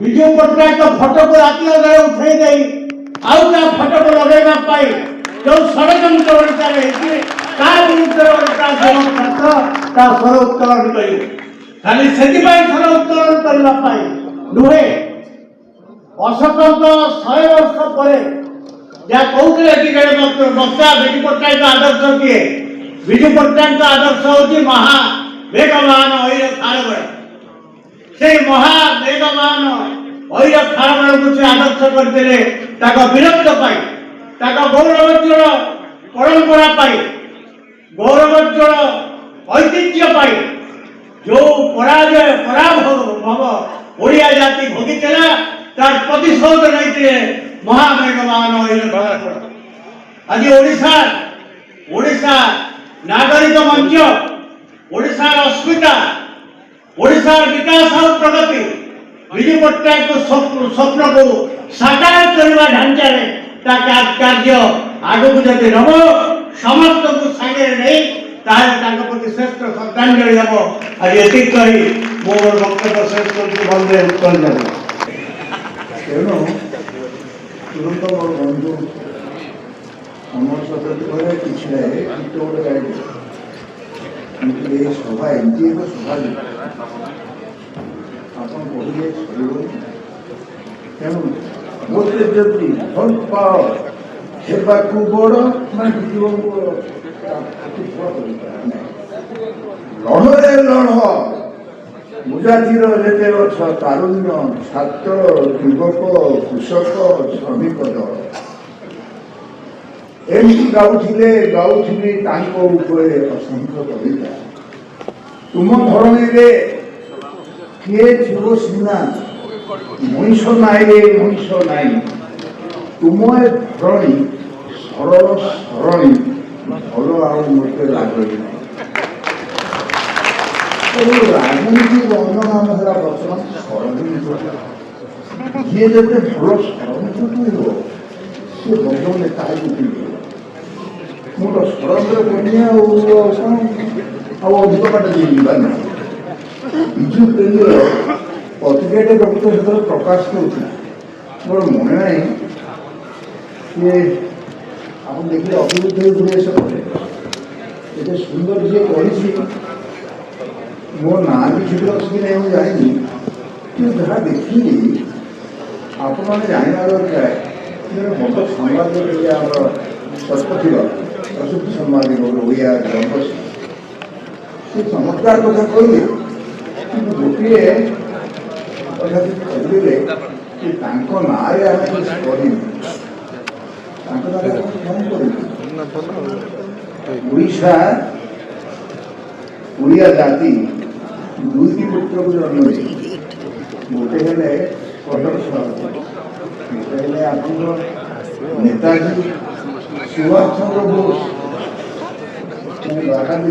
विजु पट्टनायक फटो को राति अधरे उठे नहीं आउ ता फटो को लगेगा पाई जो षडयंत्र ओडिशारे हेछि ता विरुद्ध ओडिशा जनता ता स्वर उत्तोलन करियो खाली सेति पाई स्वर उत्तोलन करला पाई नुहे अशोकक 100 वर्ष परे या कहउतले कि जणे बक्ता विजु पट्टनायक आदर्श किए विजु पट्टनायक आदर्श होछि महा वेगवान होइले खारबळ से महावेगवान वैर खारबल को से आदर्श करते वीरत्व पाई गौरवोज्वल परंपरा पाई गौरवोज्वल ऐतिह्य पाई जो पराजय पराभव ओडिया जाति भोगिला तार प्रतिशोध नहीं महावेगवान आज ओडिशा नागरिक मंच ओडिशा अस्मिता ओडिशार विकास और प्रगति विजु पट्टनायक स्वप्न को साकार करने ढांचा कार्य आगु जदि नब समस्त को सागे नहीं प्रति श्रेष्ठ श्रद्धांजलि हम आज ये कही मोर वक्तव्य शेष करके भले उत्तर देव तेणु तुरंत मोर बंधु अमर सतर्क किसी गोटे गाड़ी सभा एमती एक सभा आप पढ़े सर तेणु मत जदि भल पाओ हेबाकू बड़ मैं लड़े लड़ मुजातिर जेते अछ तारुण्य छात्र युवक कृषक श्रमिक दल एमती गाउथिले असंख्य कविता तुम धरणी किए थो सीना मनीष नाई मनीष नाई तुम ए धरणी सरल सरणी भल आते लगे राजनीति वर्णना बर्तमान षड़यंत्र जी जब भल षड़यंत्र सी बंध नेता मोट षड़यंत्र करनी अधिक बाट जीवा ना विजु केन्द्र पत्रिका प्रकृत से प्रकाश करूला मोर मन ना सी आप देखिए अभिवृद्धि भुवनेश्वर एत सुंदर जी पढ़ी मो ना भी शीघ्र अच्छी नहीं मुझे जानी कि जहाँ देखी आप जानना दरकार मत संवाद शतपथी प्रसिद्ध संवादिक ओडिया ग्रंथ से चमत्कार कथा कहले गोटे कथा कहले कि ना ओडिशा ओडिया जाति दुईटी पुत्र को जन्म दे गोटे हेले कटक गोटे आप नेताजी सुभाष चंद्र बोस नेताजी